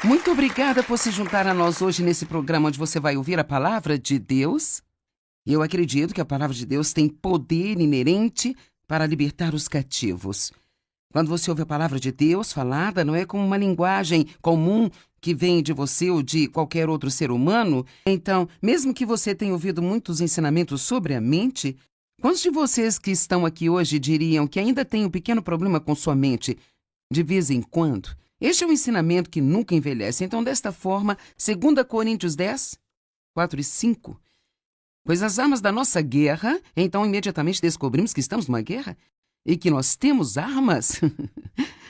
Muito obrigada por se juntar a nós hoje nesse programa onde você vai ouvir a palavra de Deus. Eu acredito que a palavra de Deus tem poder inerente para libertar os cativos. Quando você ouve a palavra de Deus falada, não é como uma linguagem comum que vem de você ou de qualquer outro ser humano. Então, mesmo que você tenha ouvido muitos ensinamentos sobre a mente, quantos de vocês que estão aqui hoje diriam que ainda tem um pequeno problema com sua mente de vez em quando? Este é um ensinamento que nunca envelhece. Então, desta forma, 2 Coríntios 10, 4 e 5. Pois as armas da nossa guerra, então imediatamente descobrimos que estamos numa guerra e que nós temos armas.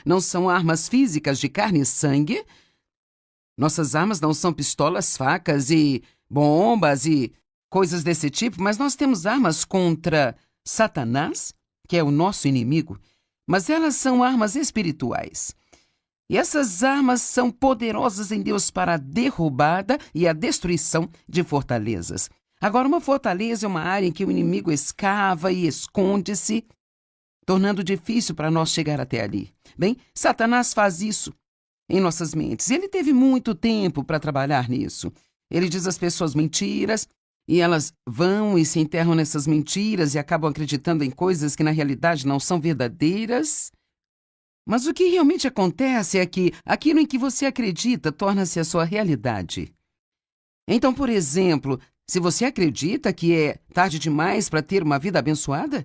Não são armas físicas de carne e sangue. Nossas armas não são pistolas, facas e bombas e coisas desse tipo, mas nós temos armas contra Satanás, que é o nosso inimigo, mas elas são armas espirituais. E essas armas são poderosas em Deus para a derrubada e a destruição de fortalezas. Agora, uma fortaleza é uma área em que o inimigo escava e esconde-se, tornando difícil para nós chegar até ali. Bem, Satanás faz isso em nossas mentes. Ele teve muito tempo para trabalhar nisso. Ele diz às pessoas mentiras e elas vão e se enterram nessas mentiras e acabam acreditando em coisas que na realidade não são verdadeiras. Mas o que realmente acontece é que aquilo em que você acredita torna-se a sua realidade. Então, por exemplo, se você acredita que é tarde demais para ter uma vida abençoada,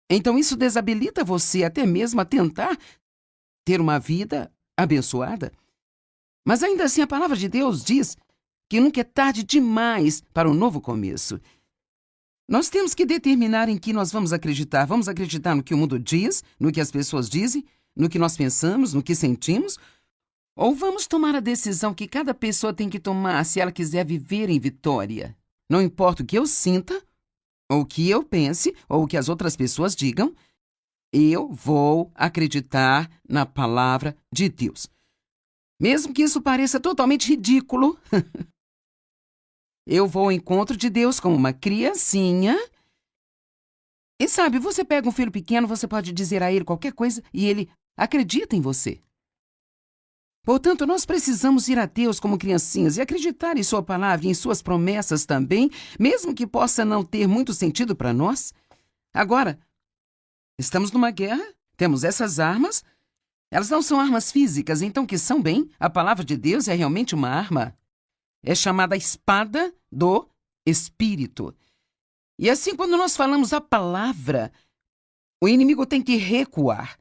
então isso desabilita você até mesmo a tentar ter uma vida abençoada. Mas ainda assim a palavra de Deus diz que nunca é tarde demais para um novo começo. Nós temos que determinar em que nós vamos acreditar. Vamos acreditar no que o mundo diz, no que as pessoas dizem, no que nós pensamos, no que sentimos? Ou vamos tomar a decisão que cada pessoa tem que tomar se ela quiser viver em vitória? Não importa o que eu sinta, ou o que eu pense, ou o que as outras pessoas digam, eu vou acreditar na palavra de Deus. Mesmo que isso pareça totalmente ridículo, eu vou ao encontro de Deus como uma criancinha. E sabe, você pega um filho pequeno, você pode dizer a ele qualquer coisa e ele acredita em você. Portanto, nós precisamos ir a Deus como criancinhas e acreditar em sua palavra e em suas promessas também, mesmo que possa não ter muito sentido para nós. Agora, estamos numa guerra, temos essas armas. Elas não são armas físicas, então que são bem. A palavra de Deus é realmente uma arma. É chamada a espada do Espírito. E assim, quando nós falamos a palavra, o inimigo tem que recuar.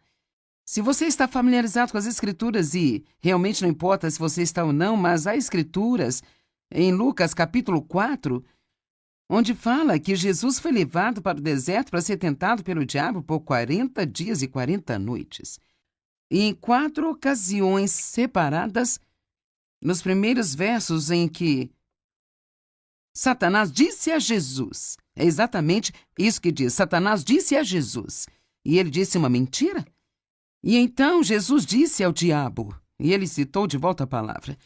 Se você está familiarizado com as Escrituras, e realmente não importa se você está ou não, mas há Escrituras em Lucas capítulo 4, onde fala que Jesus foi levado para o deserto para ser tentado pelo diabo por 40 dias e 40 noites. E em 4 ocasiões separadas, nos primeiros versos em que Satanás disse a Jesus, é exatamente isso que diz, Satanás disse a Jesus, e ele disse uma mentira. E então Jesus disse ao diabo, e ele citou de volta a palavra.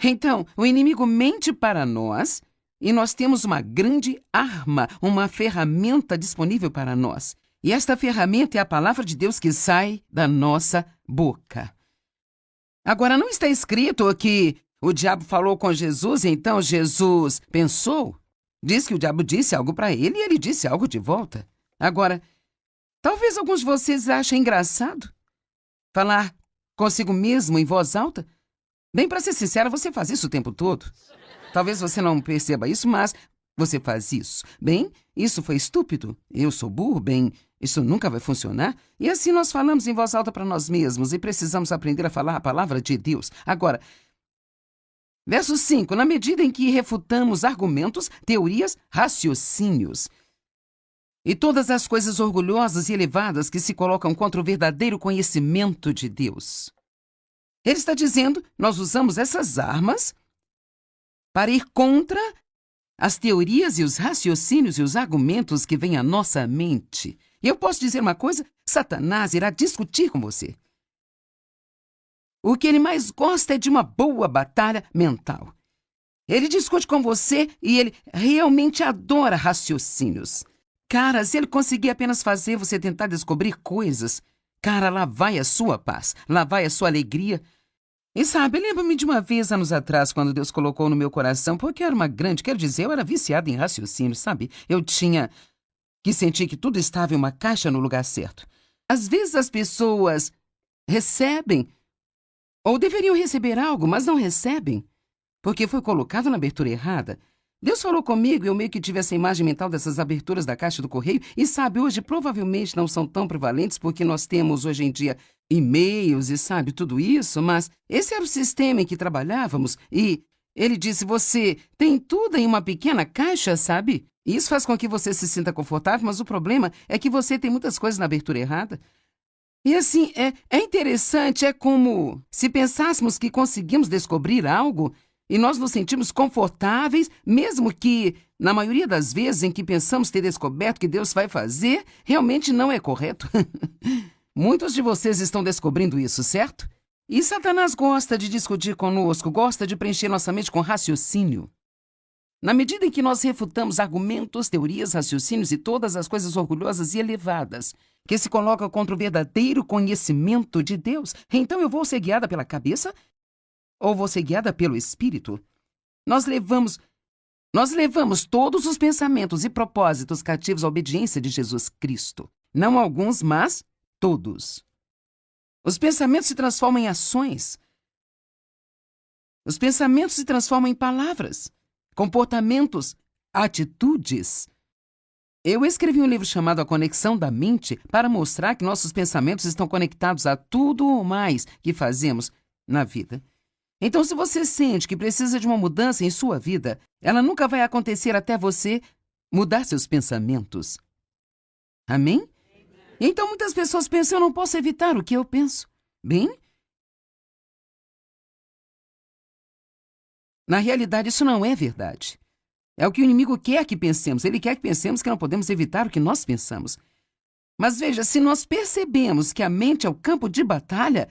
Então, o inimigo mente para nós, e nós temos uma grande arma, uma ferramenta disponível para nós. E esta ferramenta é a palavra de Deus que sai da nossa boca. Agora, não está escrito que o diabo falou com Jesus, e então Jesus pensou. Diz que o diabo disse algo para ele e ele disse algo de volta. Agora, talvez alguns de vocês achem engraçado falar consigo mesmo em voz alta. Bem, para ser sincera, você faz isso o tempo todo. Talvez você não perceba isso, mas você faz isso. Bem, isso foi estúpido. Eu sou burro. Bem, isso nunca vai funcionar. E assim nós falamos em voz alta para nós mesmos e precisamos aprender a falar a palavra de Deus. Agora, verso 5. Na medida em que refutamos argumentos, teorias, raciocínios e todas as coisas orgulhosas e elevadas que se colocam contra o verdadeiro conhecimento de Deus. Ele está dizendo, nós usamos essas armas para ir contra as teorias e os raciocínios e os argumentos que vêm à nossa mente. E eu posso dizer uma coisa, Satanás irá discutir com você. O que ele mais gosta é de uma boa batalha mental. Ele discute com você e ele realmente adora raciocínios. Cara, se ele conseguir apenas fazer você tentar descobrir coisas, cara, lá vai a sua paz, lá vai a sua alegria. E sabe, lembro-me de uma vez, anos atrás, quando Deus colocou no meu coração, porque eu era uma grande, quero dizer, eu era viciada em raciocínio, sabe? Eu tinha que sentir que tudo estava em uma caixa no lugar certo. Às vezes as pessoas recebem, ou deveriam receber algo, mas não recebem, porque foi colocado na abertura errada. Deus falou comigo e eu meio que tive essa imagem mental dessas aberturas da caixa do correio. E sabe, hoje provavelmente não são tão prevalentes porque nós temos hoje em dia e-mails e sabe, tudo isso, mas esse era o sistema em que trabalhávamos e ele disse, você tem tudo em uma pequena caixa, sabe? E isso faz com que você se sinta confortável, mas o problema é que você tem muitas coisas na abertura errada. E assim, é interessante, é como se pensássemos que conseguimos descobrir algo e nós nos sentimos confortáveis, mesmo que, na maioria das vezes em que pensamos ter descoberto o que Deus vai fazer, realmente não é correto. Muitos de vocês estão descobrindo isso, certo? E Satanás gosta de discutir conosco, gosta de preencher nossa mente com raciocínio. Na medida em que nós refutamos argumentos, teorias, raciocínios e todas as coisas orgulhosas e elevadas que se colocam contra o verdadeiro conhecimento de Deus, então eu vou ser guiada pela cabeça ou vou ser guiada pelo Espírito? Nós levamos todos os pensamentos e propósitos cativos à obediência de Jesus Cristo. Não alguns, mas todos. Os pensamentos se transformam em ações. Os pensamentos se transformam em palavras, comportamentos, atitudes. Eu escrevi um livro chamado A Conexão da Mente para mostrar que nossos pensamentos estão conectados a tudo o mais que fazemos na vida. Então, se você sente que precisa de uma mudança em sua vida, ela nunca vai acontecer até você mudar seus pensamentos. Amém? Então, muitas pessoas pensam, eu não posso evitar o que eu penso. Bem, na realidade, isso não é verdade. É o que o inimigo quer que pensemos. Ele quer que pensemos que não podemos evitar o que nós pensamos. Mas veja, se nós percebemos que a mente é o campo de batalha...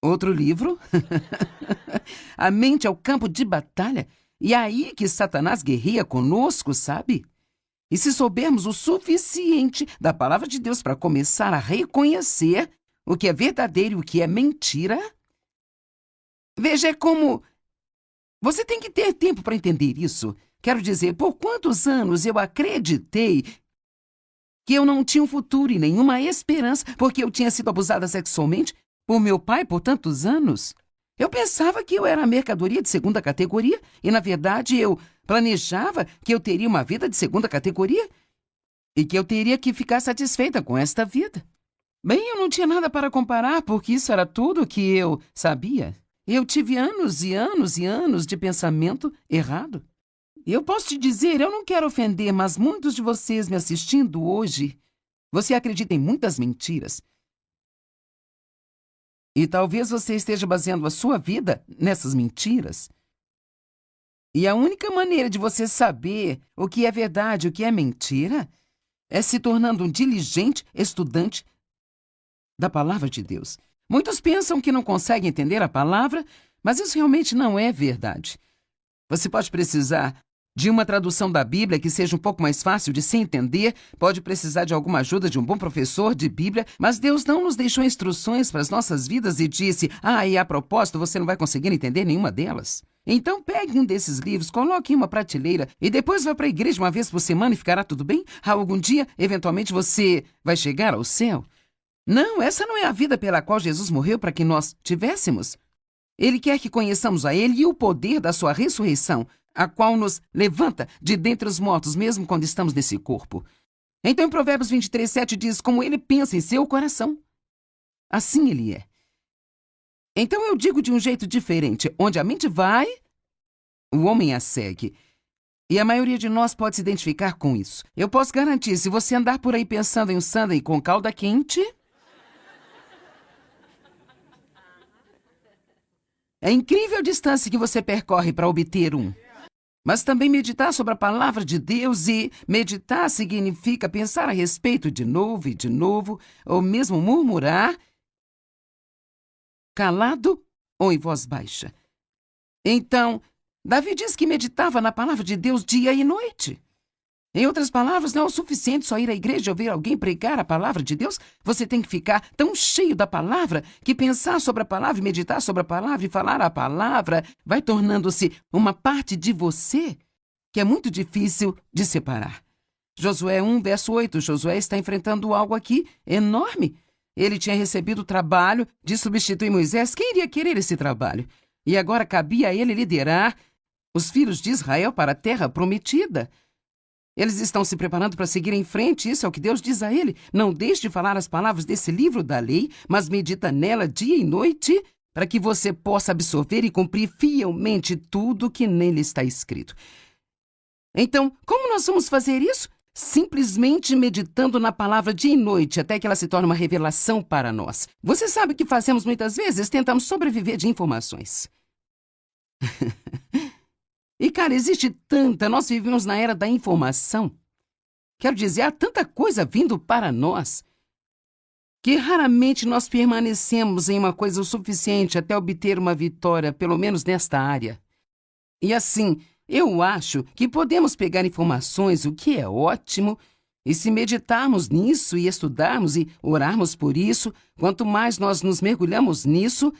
Outro livro? A mente é o campo de batalha. E é aí que Satanás guerreia conosco, sabe? E se soubermos o suficiente da palavra de Deus para começar a reconhecer o que é verdadeiro e o que é mentira... Veja, é como... Você tem que ter tempo para entender isso. Quero dizer, por quantos anos eu acreditei que eu não tinha um futuro e nenhuma esperança porque eu tinha sido abusada sexualmente por meu pai por tantos anos? Eu pensava que eu era mercadoria de segunda categoria e, na verdade, eu planejava que eu teria uma vida de segunda categoria e que eu teria que ficar satisfeita com esta vida. Bem, eu não tinha nada para comparar porque isso era tudo o que eu sabia. Eu tive anos e anos e anos de pensamento errado. Eu posso te dizer, eu não quero ofender, mas muitos de vocês me assistindo hoje, você acredita em muitas mentiras. E talvez você esteja baseando a sua vida nessas mentiras. E a única maneira de você saber o que é verdade e o que é mentira é se tornando um diligente estudante da palavra de Deus. Muitos pensam que não conseguem entender a palavra, mas isso realmente não é verdade. Você pode precisar de uma tradução da Bíblia que seja um pouco mais fácil de se entender, pode precisar de alguma ajuda de um bom professor de Bíblia, mas Deus não nos deixou instruções para as nossas vidas e disse, e a propósito, você não vai conseguir entender nenhuma delas. Então pegue um desses livros, coloque em uma prateleira e depois vá para a igreja uma vez por semana e ficará tudo bem? Algum dia, eventualmente, você vai chegar ao céu? Não, essa não é a vida pela qual Jesus morreu para que nós tivéssemos. Ele quer que conheçamos a Ele e o poder da sua ressurreição, a qual nos levanta de dentre os mortos, mesmo quando estamos nesse corpo. Então, em Provérbios 23:7 diz, como ele pensa em seu coração, assim ele é. Então, eu digo de um jeito diferente, onde a mente vai, o homem a segue. E a maioria de nós pode se identificar com isso. Eu posso garantir, se você andar por aí pensando em um sundae com calda quente... É incrível a distância que você percorre para obter um. Mas também meditar sobre a palavra de Deus e meditar significa pensar a respeito de novo e de novo, ou mesmo murmurar, calado ou em voz baixa. Então, Davi diz que meditava na palavra de Deus dia e noite. Em outras palavras, não é o suficiente só ir à igreja e ouvir alguém pregar a palavra de Deus. Você tem que ficar tão cheio da palavra que pensar sobre a palavra, meditar sobre a palavra e falar a palavra vai tornando-se uma parte de você que é muito difícil de separar. Josué 1, verso 8. Josué está enfrentando algo aqui enorme. Ele tinha recebido o trabalho de substituir Moisés. Quem iria querer esse trabalho? E agora cabia a ele liderar os filhos de Israel para a terra prometida. Eles estão se preparando para seguir em frente. Isso é o que Deus diz a ele. Não deixe de falar as palavras desse livro da lei, mas medita nela dia e noite, para que você possa absorver e cumprir fielmente tudo que nele está escrito. Então, como nós vamos fazer isso? Simplesmente meditando na palavra dia e noite, até que ela se torne uma revelação para nós. Você sabe o que fazemos muitas vezes? Tentamos sobreviver de informações. E, cara, existe tanta, nós vivemos na era da informação. Quero dizer, há tanta coisa vindo para nós, que raramente nós permanecemos em uma coisa o suficiente até obter uma vitória, pelo menos nesta área. E assim, eu acho que podemos pegar informações, o que é ótimo, e se meditarmos nisso e estudarmos e orarmos por isso, quanto mais nós nos mergulhamos nisso,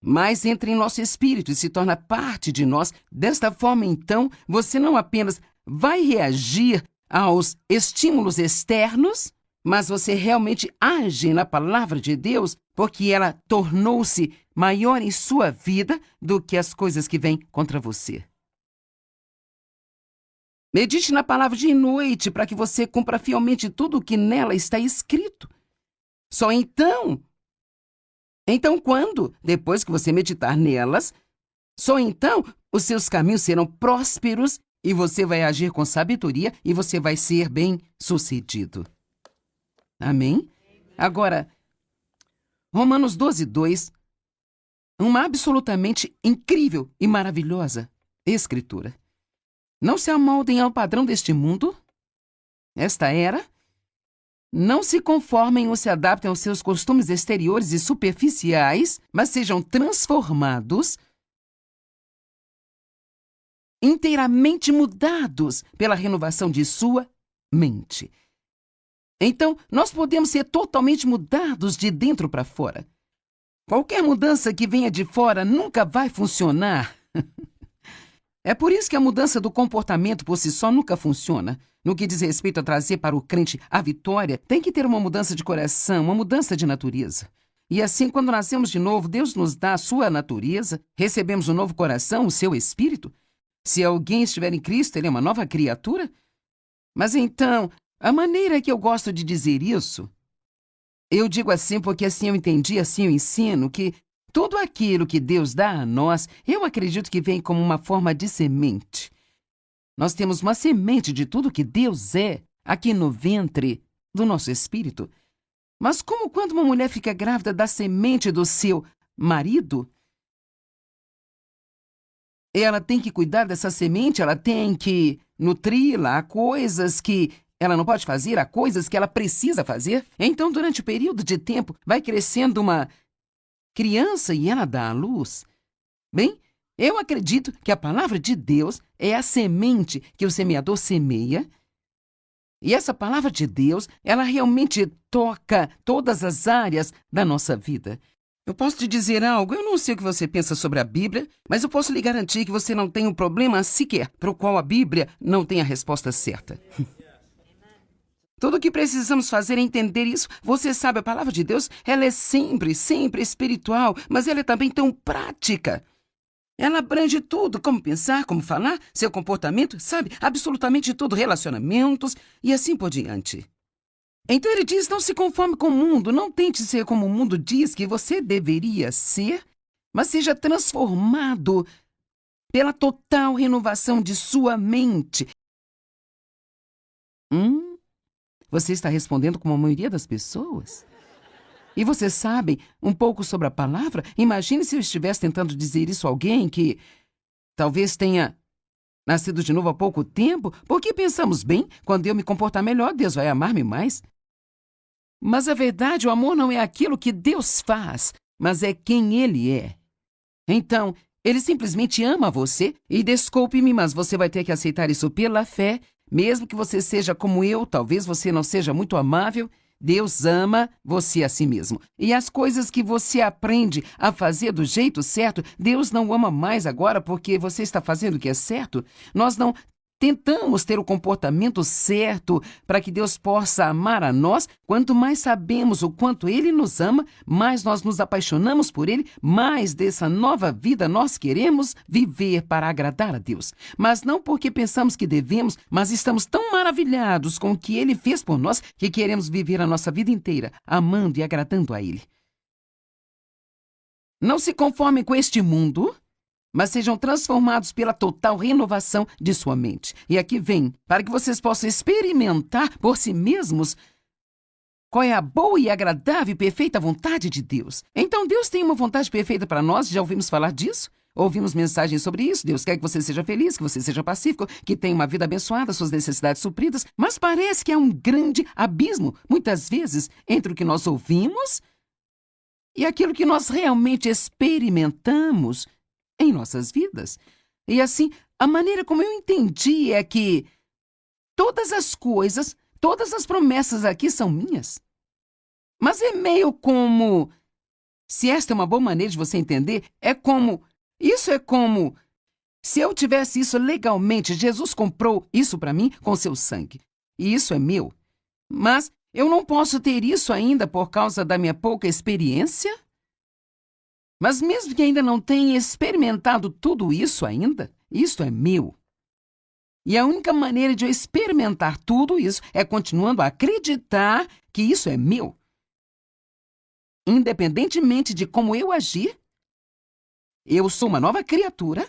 mais entra em nosso espírito e se torna parte de nós. Desta forma, então, você não apenas vai reagir aos estímulos externos, mas você realmente age na palavra de Deus, porque ela tornou-se maior em sua vida do que as coisas que vêm contra você. Medite na palavra de noite para que você cumpra fielmente tudo o que nela está escrito. Só então, quando, depois que você meditar nelas, só então os seus caminhos serão prósperos e você vai agir com sabedoria e você vai ser bem-sucedido. Amém? Agora, Romanos 12, 2, uma absolutamente incrível e maravilhosa escritura. Não se amoldem ao padrão deste mundo, esta era. Não se conformem ou se adaptem aos seus costumes exteriores e superficiais, mas sejam transformados, inteiramente mudados pela renovação de sua mente. Então, nós podemos ser totalmente mudados de dentro para fora. Qualquer mudança que venha de fora nunca vai funcionar. É por isso que a mudança do comportamento por si só nunca funciona. No que diz respeito a trazer para o crente a vitória, tem que ter uma mudança de coração, uma mudança de natureza. E assim, quando nascemos de novo, Deus nos dá a sua natureza, recebemos um novo coração, o seu espírito. Se alguém estiver em Cristo, ele é uma nova criatura. Mas então, a maneira que eu gosto de dizer isso, eu digo assim porque assim eu entendi, assim eu ensino, que tudo aquilo que Deus dá a nós, eu acredito que vem como uma forma de semente. Nós temos uma semente de tudo que Deus é aqui no ventre do nosso espírito. Mas como quando uma mulher fica grávida da semente do seu marido, ela tem que cuidar dessa semente, ela tem que nutri-la, há coisas que ela não pode fazer, há coisas que ela precisa fazer. Então, durante o período de tempo, vai crescendo uma criança e ela dá à luz. Bem, eu acredito que a palavra de Deus é a semente que o semeador semeia. E essa palavra de Deus, ela realmente toca todas as áreas da nossa vida. Eu posso te dizer algo, eu não sei o que você pensa sobre a Bíblia, mas eu posso lhe garantir que você não tem um problema sequer para o qual a Bíblia não tem a resposta certa. Tudo o que precisamos fazer é entender isso. Você sabe, a palavra de Deus, ela é sempre espiritual, mas ela é também tão prática. Ela abrange tudo, como pensar, como falar, seu comportamento, sabe? Absolutamente tudo, relacionamentos e assim por diante. Então ele diz, não se conforme com o mundo, não tente ser como o mundo diz que você deveria ser, mas seja transformado pela total renovação de sua mente. Você está respondendo como a maioria das pessoas? E você sabe um pouco sobre a palavra? Imagine se eu estivesse tentando dizer isso a alguém que talvez tenha nascido de novo há pouco tempo, porque pensamos, bem, quando eu me comportar melhor, Deus vai amar-me mais. Mas a verdade, o amor não é aquilo que Deus faz, mas é quem Ele é. Então, Ele simplesmente ama você e, desculpe-me, mas você vai ter que aceitar isso pela fé. Mesmo que você seja como eu, talvez você não seja muito amável, Deus ama você a si mesmo. E as coisas que você aprende a fazer do jeito certo, Deus não ama mais agora porque você está fazendo o que é certo. Nós não tentamos ter o comportamento certo para que Deus possa amar a nós. Quanto mais sabemos o quanto Ele nos ama, mais nós nos apaixonamos por Ele, mais dessa nova vida nós queremos viver para agradar a Deus. Mas não porque pensamos que devemos, mas estamos tão maravilhados com o que Ele fez por nós que queremos viver a nossa vida inteira amando e agradando a Ele. Não se conformem com este mundo, mas sejam transformados pela total renovação de sua mente. E aqui vem, para que vocês possam experimentar por si mesmos qual é a boa e agradável e perfeita vontade de Deus. Então, Deus tem uma vontade perfeita para nós, já ouvimos falar disso? Ouvimos mensagens sobre isso. Deus quer que você seja feliz, que você seja pacífico, que tenha uma vida abençoada, suas necessidades supridas, mas parece que há um grande abismo, muitas vezes, entre o que nós ouvimos e aquilo que nós realmente experimentamos em nossas vidas. E assim, a maneira como eu entendi é que todas as coisas, todas as promessas aqui são minhas. Mas é meio como, se esta é uma boa maneira de você entender, isso é como, se eu tivesse isso legalmente, Jesus comprou isso para mim com seu sangue. E isso é meu. Mas eu não posso ter isso ainda por causa da minha pouca experiência? Mas mesmo que ainda não tenha experimentado tudo isso ainda, isso é meu. E a única maneira de eu experimentar tudo isso é continuando a acreditar que isso é meu. Independentemente de como eu agir, eu sou uma nova criatura,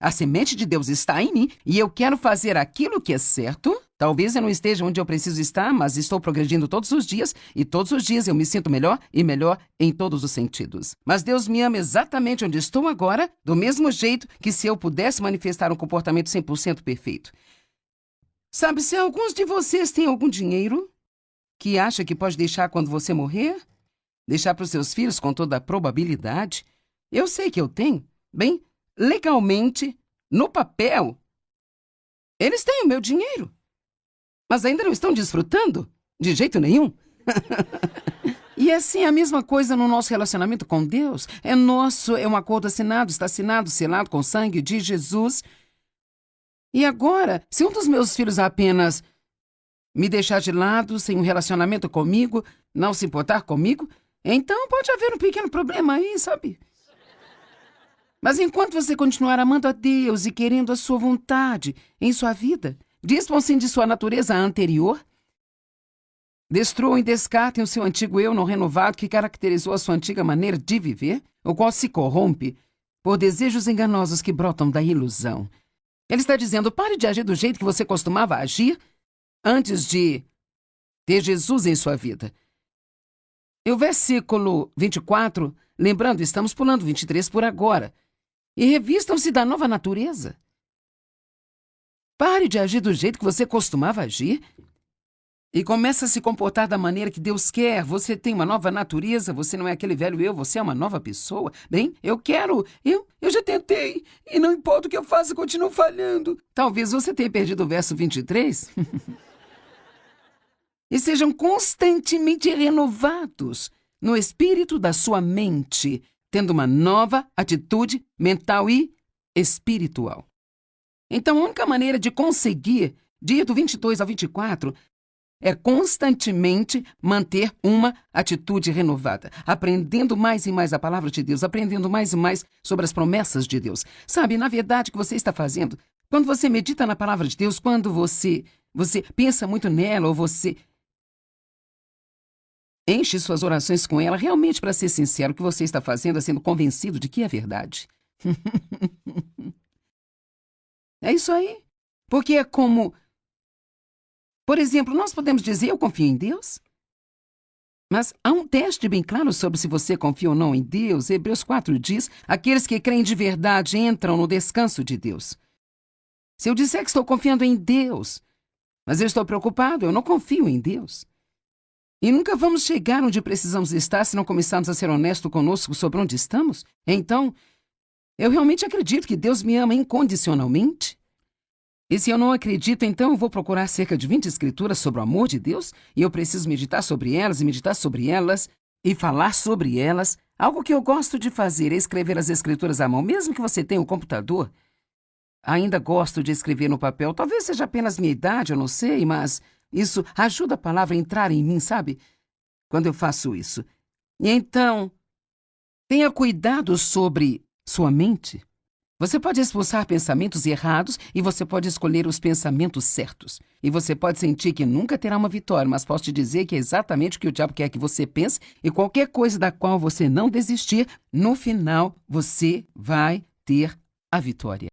a semente de Deus está em mim e eu quero fazer aquilo que é certo. Talvez eu não esteja onde eu preciso estar, mas estou progredindo todos os dias e todos os dias eu me sinto melhor e melhor em todos os sentidos. Mas Deus me ama exatamente onde estou agora, do mesmo jeito que se eu pudesse manifestar um comportamento 100% perfeito. Sabe, se alguns de vocês têm algum dinheiro que acha que pode deixar quando você morrer, deixar para os seus filhos com toda a probabilidade, eu sei que eu tenho. Bem, legalmente, no papel, eles têm o meu dinheiro. Mas ainda não estão desfrutando? De jeito nenhum. E assim, a mesma coisa no nosso relacionamento com Deus. É um acordo assinado, está assinado, selado com o sangue de Jesus. E agora, se um dos meus filhos apenas me deixar de lado, sem um relacionamento comigo, não se importar comigo, então pode haver um pequeno problema aí, sabe? Mas enquanto você continuar amando a Deus e querendo a sua vontade em sua vida, dispõe-se de sua natureza anterior, destruam e descartem o seu antigo eu não renovado que caracterizou a sua antiga maneira de viver, o qual se corrompe por desejos enganosos que brotam da ilusão. Ele está dizendo, pare de agir do jeito que você costumava agir antes de ter Jesus em sua vida. E o versículo 24, lembrando, estamos pulando 23 por agora, e revistam-se da nova natureza. Pare de agir do jeito que você costumava agir e comece a se comportar da maneira que Deus quer. Você tem uma nova natureza, você não é aquele velho eu, você é uma nova pessoa. Bem, eu já tentei e não importa o que eu faça, continuo falhando. Talvez você tenha perdido o verso 23. E sejam constantemente renovados no espírito da sua mente, tendo uma nova atitude mental e espiritual. Então, a única maneira de conseguir, de ir do 22 ao 24, é constantemente manter uma atitude renovada, aprendendo mais e mais a palavra de Deus, aprendendo mais e mais sobre as promessas de Deus. Sabe, na verdade, o que você está fazendo, quando você medita na palavra de Deus, quando você pensa muito nela, ou você enche suas orações com ela, realmente, para ser sincero, o que você está fazendo é sendo convencido de que é verdade. É isso aí. Porque é como... Por exemplo, nós podemos dizer, eu confio em Deus. Mas há um teste bem claro sobre se você confia ou não em Deus. Hebreus 4 diz, aqueles que creem de verdade entram no descanso de Deus. Se eu disser que estou confiando em Deus, mas eu estou preocupado, eu não confio em Deus. E nunca vamos chegar onde precisamos estar se não começarmos a ser honestos conosco sobre onde estamos. Então, eu realmente acredito que Deus me ama incondicionalmente. E se eu não acredito, então eu vou procurar cerca de 20 escrituras sobre o amor de Deus e eu preciso meditar sobre elas e meditar sobre elas e falar sobre elas. Algo que eu gosto de fazer é escrever as escrituras à mão, mesmo que você tenha um computador. Ainda gosto de escrever no papel. Talvez seja apenas minha idade, eu não sei, mas isso ajuda a palavra a entrar em mim, sabe? Quando eu faço isso. E então, tenha cuidado sobre sua mente. Você pode expulsar pensamentos errados e você pode escolher os pensamentos certos. E você pode sentir que nunca terá uma vitória, mas posso te dizer que é exatamente o que o diabo quer que você pense e qualquer coisa da qual você não desistir, no final você vai ter a vitória.